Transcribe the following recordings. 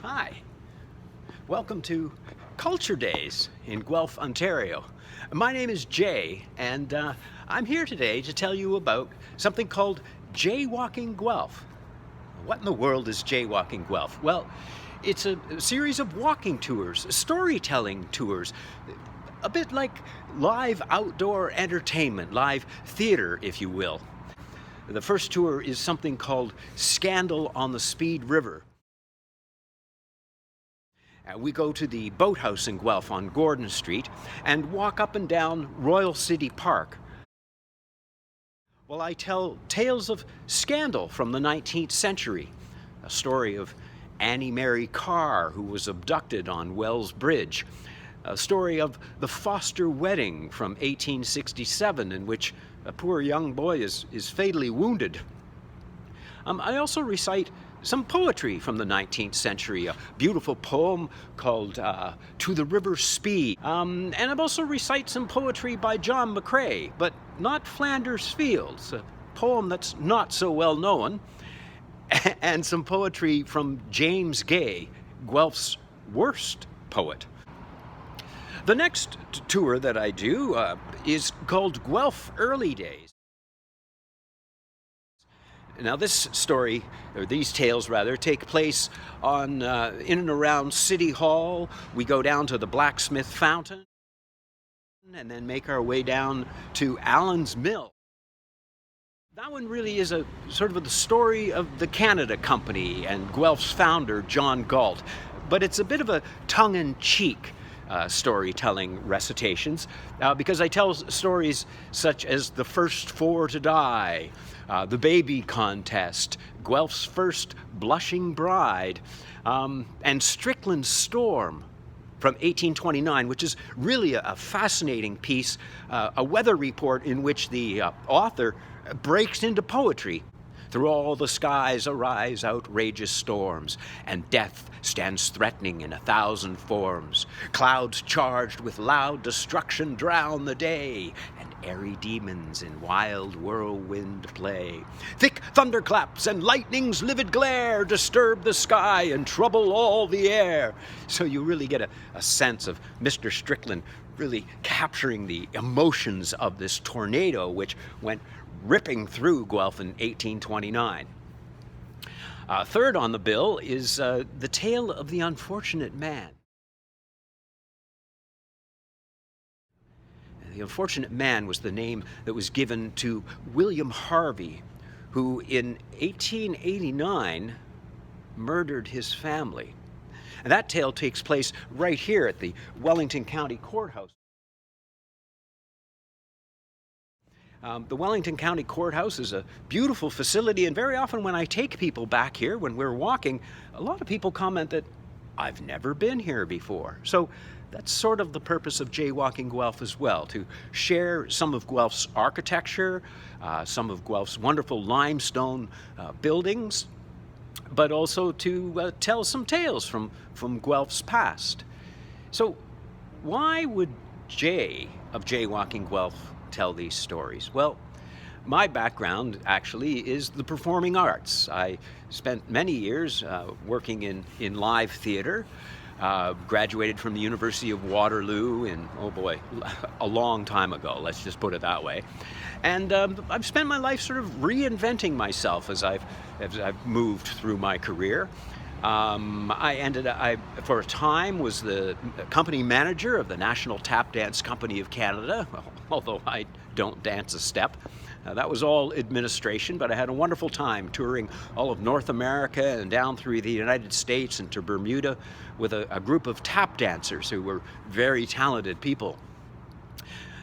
Hi, welcome to Culture Days in Guelph, Ontario. My name is Jay, and I'm here today to tell you about something called JayWalking Guelph. What in the world is JayWalking Guelph? Well, it's a series of walking tours, storytelling tours, a bit like live outdoor entertainment, live theater, if you will. The first tour is something called Scandal on the Speed River. We go to the boathouse in Guelph on Gordon Street and walk up and down Royal City Park. Well, I tell tales of scandal from the 19th century, a story of Annie Mary Carr, who was abducted on Wells Bridge, a story of the Foster wedding from 1867, in which a poor young boy is fatally wounded. I also recite some poetry from the 19th century, a beautiful poem called To the River Speed. And I also recite some poetry by John McCrae, but not Flanders Fields, a poem that's not so well known, and some poetry from James Gay, Guelph's worst poet. The next tour that I do is called Guelph Early Days. Now this story, or these tales rather, take place on in and around City Hall. We go down to the Blacksmith Fountain and then make our way down to Allen's Mill. That one really is a sort of the story of the Canada Company and Guelph's founder, John Galt. But it's a bit of a tongue-in-cheek storytelling recitations because I tell stories such as the first four to die, the baby contest, Guelph's first blushing bride, and Strickland's Storm from 1829, which is really a fascinating piece, a weather report in which the author breaks into poetry. Through all the skies arise outrageous storms, and death stands threatening in 1,000 forms. Clouds charged with loud destruction drown the day, and airy demons in wild whirlwind play. Thick thunderclaps and lightning's livid glare disturb the sky and trouble all the air. So you really get a sense of Mr. Strickland really capturing the emotions of this tornado, which went ripping through Guelph in 1829. Third on the bill is The Tale of the Unfortunate Man. The Unfortunate Man was the name that was given to William Harvey, who in 1889 murdered his family. And that tale takes place right here at the Wellington County Courthouse. The Wellington County Courthouse is a beautiful facility, and very often when I take people back here, when we're walking, a lot of people comment that I've never been here before. So that's sort of the purpose of JayWalking Guelph as well, to share some of Guelph's architecture, some of Guelph's wonderful limestone buildings, but also to tell some tales from Guelph's past. So why would Jay of JayWalking Guelph tell these stories? Well, my background actually is the performing arts. I spent many years working in live theater, graduated from the University of Waterloo in, oh boy, a long time ago, let's just put it that way. And I've spent my life sort of reinventing myself as I've moved through my career. I for a time was the company manager of the National Tap Dance Company of Canada, although I don't dance a step. That was all administration, but I had a wonderful time touring all of North America and down through the United States and to Bermuda with a group of tap dancers who were very talented people.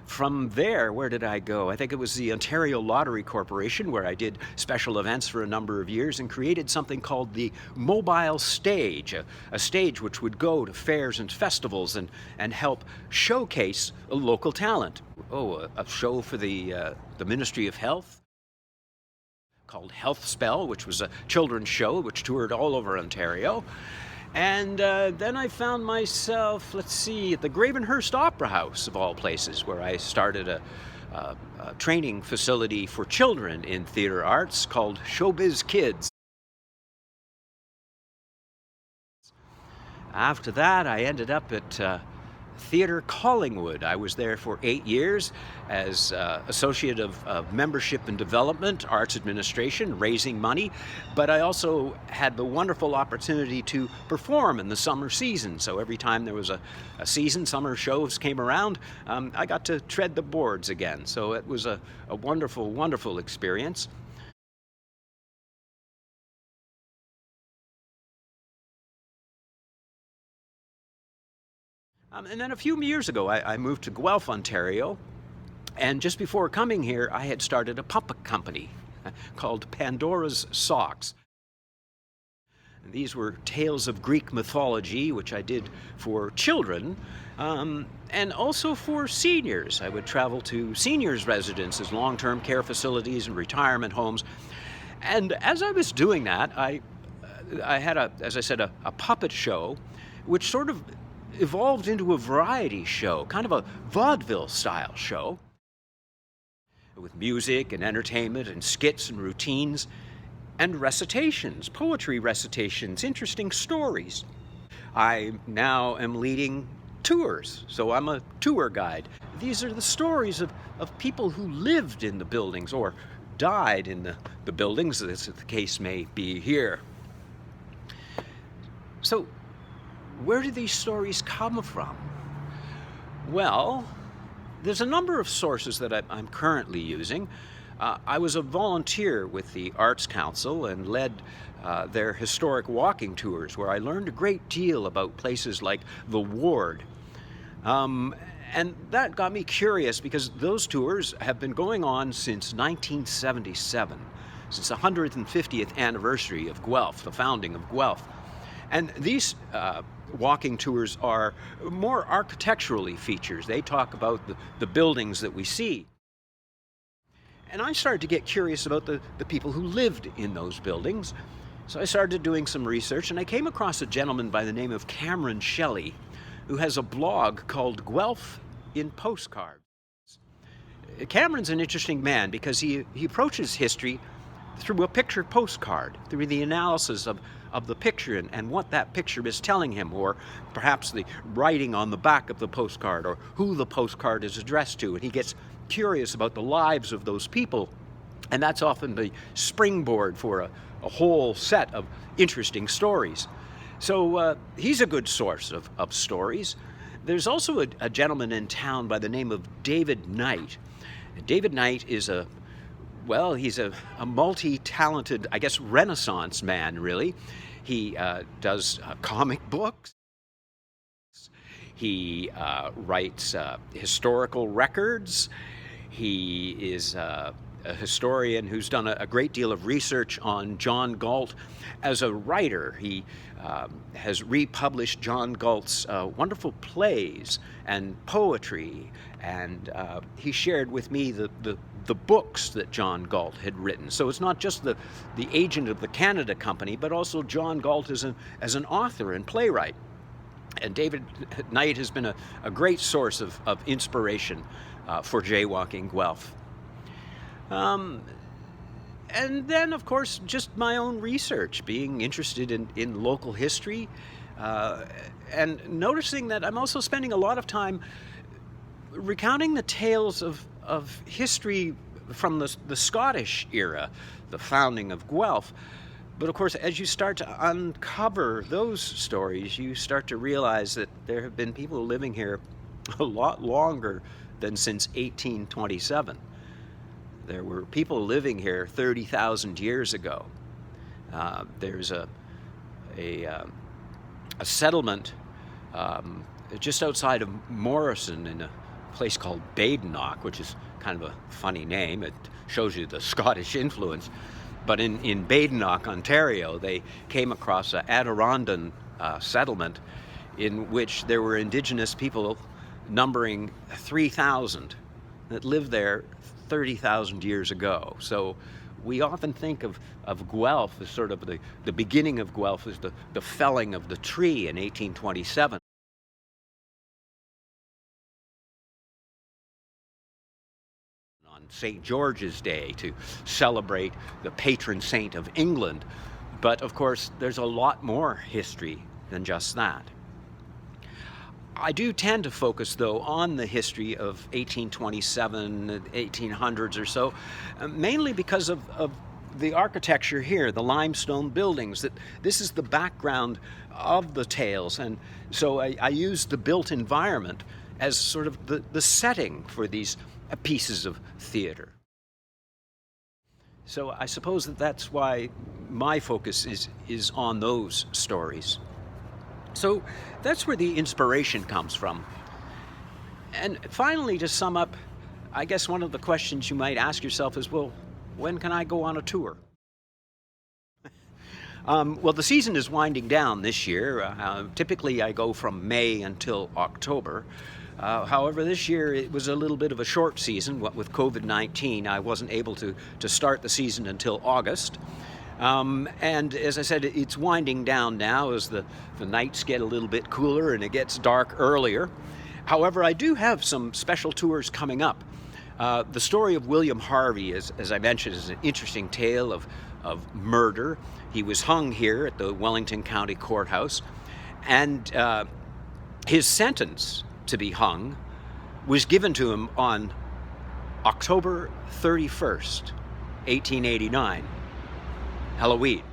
From there, where did I go? I think it was the Ontario Lottery Corporation, where I did special events for a number of years and created something called the Mobile Stage, a stage which would go to fairs and festivals and help showcase a local talent. A show for the Ministry of Health called Health Spell, which was a children's show which toured all over Ontario. And then I found myself, at the Gravenhurst Opera House, of all places, where I started a training facility for children in theater arts called Showbiz Kids. After that, I ended up at Theatre Collingwood. I was there for 8 years as Associate of Membership and Development, Arts Administration, raising money, but I also had the wonderful opportunity to perform in the summer season. So every time there was a season, summer shows came around, I got to tread the boards again. So it was a wonderful, wonderful experience. And then a few years ago, I moved to Guelph, Ontario, and just before coming here, I had started a puppet company called Pandoras Socks. And these were tales of Greek mythology, which I did for children, and also for seniors. I would travel to seniors' residences, long-term care facilities, and retirement homes. And as I was doing that, I had, as I said, a puppet show, which sort of evolved into a variety show, kind of a vaudeville-style show, with music and entertainment and skits and routines and recitations, poetry recitations, interesting stories. I now am leading tours, so I'm a tour guide. These are the stories of people who lived in the buildings or died in the buildings, as the case may be here. So, where do these stories come from? Well, there's a number of sources that I'm currently using. I was a volunteer with the Arts Council and led their historic walking tours, where I learned a great deal about places like the Ward. And that got me curious because those tours have been going on since 1977, since the 150th anniversary of Guelph, the founding of Guelph. And these walking tours are more architecturally features. They talk about the buildings that we see. And I started to get curious about the people who lived in those buildings. So I started doing some research, and I came across a gentleman by the name of Cameron Shelley, who has a blog called Guelph in Postcards. Cameron's an interesting man because he approaches history through a picture postcard, through the analysis of the picture and what that picture is telling him, or perhaps the writing on the back of the postcard, or who the postcard is addressed to. And he gets curious about the lives of those people, and that's often the springboard for a whole set of interesting stories. So he's a good source of stories. There's also a gentleman in town by the name of David Knight. David Knight is he's a multi-talented, I guess, Renaissance man, really. He does comic books. He writes historical records. He is a historian who's done a great deal of research on John Galt as a writer. He has republished John Galt's wonderful plays and poetry, and he shared with me the books that John Galt had written. So it's not just the agent of the Canada Company, but also John Galt as an author and playwright. And David Knight has been a great source of inspiration for JayWalking Guelph. And then, of course, just my own research, being interested in local history, and noticing that I'm also spending a lot of time recounting the tales of history from the Scottish era, the founding of Guelph. But of course, as you start to uncover those stories, you start to realize that there have been people living here a lot longer than since 1827. There were people living here 30,000 years ago. There's a settlement just outside of Morrison in a place called Badenoch, which is kind of a funny name. It shows you the Scottish influence. But in Badenoch, Ontario, they came across an Adirondan settlement in which there were indigenous people numbering 3,000 that lived there 30,000 years ago. So we often think of Guelph as sort of the beginning of Guelph as the felling of the tree in 1827. On St. George's Day to celebrate the patron saint of England. But of course, there's a lot more history than just that. I do tend to focus, though, on the history of 1827, 1800s or so, mainly because of the architecture here, the limestone buildings. That this is the background of the tales, and so I use the built environment as sort of the setting for these pieces of theater. So I suppose that's why my focus is on those stories. So that's where the inspiration comes from. And finally, to sum up, I guess one of the questions you might ask yourself is, well, when can I go on a tour? Well, the season is winding down this year. Typically, I go from May until October. However, this year it was a little bit of a short season. What with COVID-19, I wasn't able to start the season until August. And as I said, it's winding down now as the nights get a little bit cooler and it gets dark earlier. However, I do have some special tours coming up. The story of William Harvey, as I mentioned, is an interesting tale of murder. He was hung here at the Wellington County Courthouse, and his sentence to be hung was given to him on October 31st, 1889, Halloween.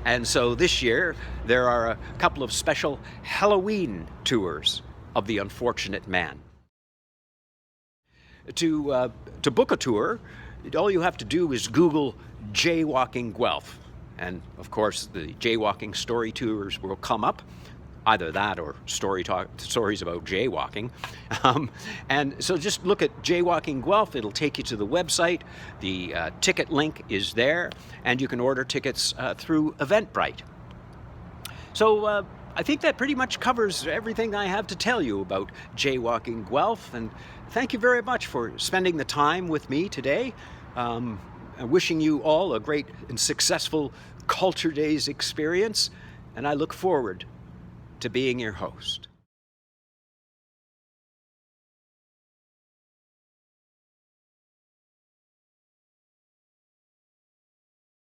And so this year, there are a couple of special Halloween tours of the unfortunate man. To book a tour, all you have to do is Google JayWalking Guelph. And of course, the JayWalking story tours will come up. Either that or stories about jaywalking. And so just look at JayWalking Guelph. It'll take you to the website. The ticket link is there, and you can order tickets through Eventbrite. So I think that pretty much covers everything I have to tell you about JayWalking Guelph. And thank you very much for spending the time with me today. I'm wishing you all a great and successful Culture Days experience, and I look forward to being your host.